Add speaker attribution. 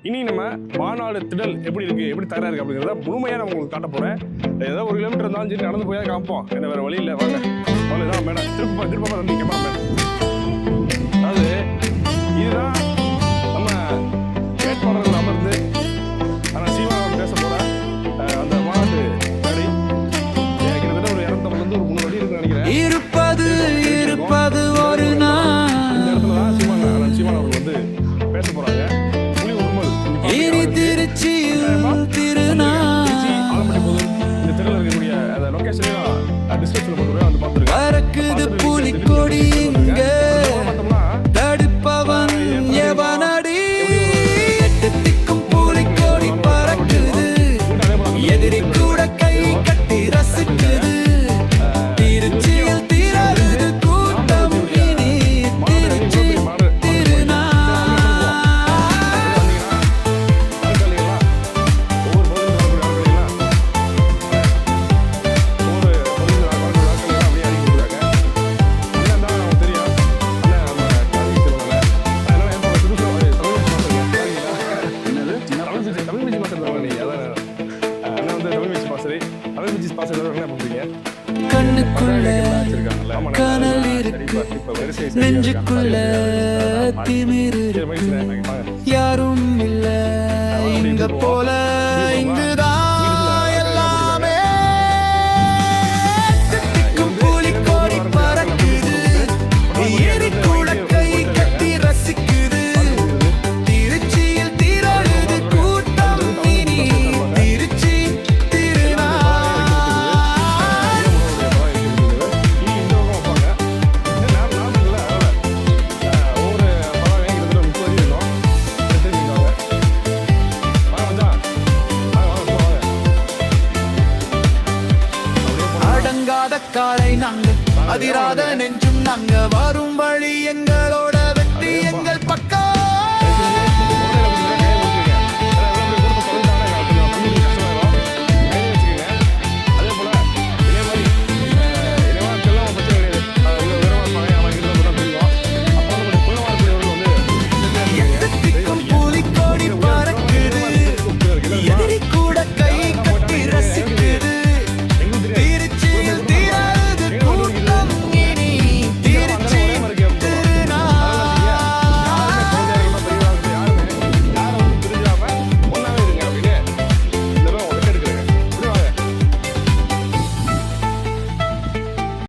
Speaker 1: இனி நம்ம மாநாடு திடல் எப்படி இருக்கு, எப்படி தயாரா இருக்கு அப்படிங்கிறத முழுமையாக நான் உங்களுக்கு காட்ட போறேன். ஏதோ 1 கிலோமீட்டர் இருந்தாலும் சரி நடந்து போய் காப்போம். என்ன வேற வழி இல்லை, வாங்க. அவ்வளோதான் மேடம், திருப்ப வந்து கேமரா மேடம். அதாவது இதுதான் நம்ம வேட்பாளர்கள் அமர்ந்து ஆனால் சீமான் பேச போற அந்த மாநாட்டு மேடை. கிட்டத்தட்ட ஒரு 250 ஒரு 3 வழி இருக்குன்னு நினைக்கிறேன்.
Speaker 2: இருப்பது ஒரு நாள்
Speaker 1: இந்த இடத்துல தான் சீமான் அவர்கள் வந்து பேச போறாங்க. புலி உருமல்
Speaker 2: இனி திருச்சியில் திருநாள்
Speaker 1: ஆலம்பட்டி போது இந்த தெருவில் இருக்கக்கூடிய அந்த லொகேஷனையும் டிஸ்கிரிப்ஷனில் போட்டுருவேன், வந்து பார்த்துருக்கேன்.
Speaker 2: பறக்குது புலிக்கொடி இங்க
Speaker 1: பார்த்தோம்னா
Speaker 2: தடுப்பவன் எவனடி திக்கும் புலிக்கொடி பறக்குது எதிரி கூட கை கட்டி ரசிக்குது திருச்சியில் திரளுது கூட்டம் இனி திருச்சி திருநாள் கண்ணுக்குள்ள கனல் இருக்கு நெஞ்சுக்குள்ள திமிரு இருக்கு யாரும் இல்ல இங்க போல இங்குதான் எல்லாமே திக்கும் புலிக்கொடி பறக்குது எரி கூட கை கட்டி ரசிக்குது திருச்சியில் திரளுது கூட்டம் இனி திருச்சி திருநாள் அடங்காத காலை நாங்க அதிராத நெஞ்சும் நாங்க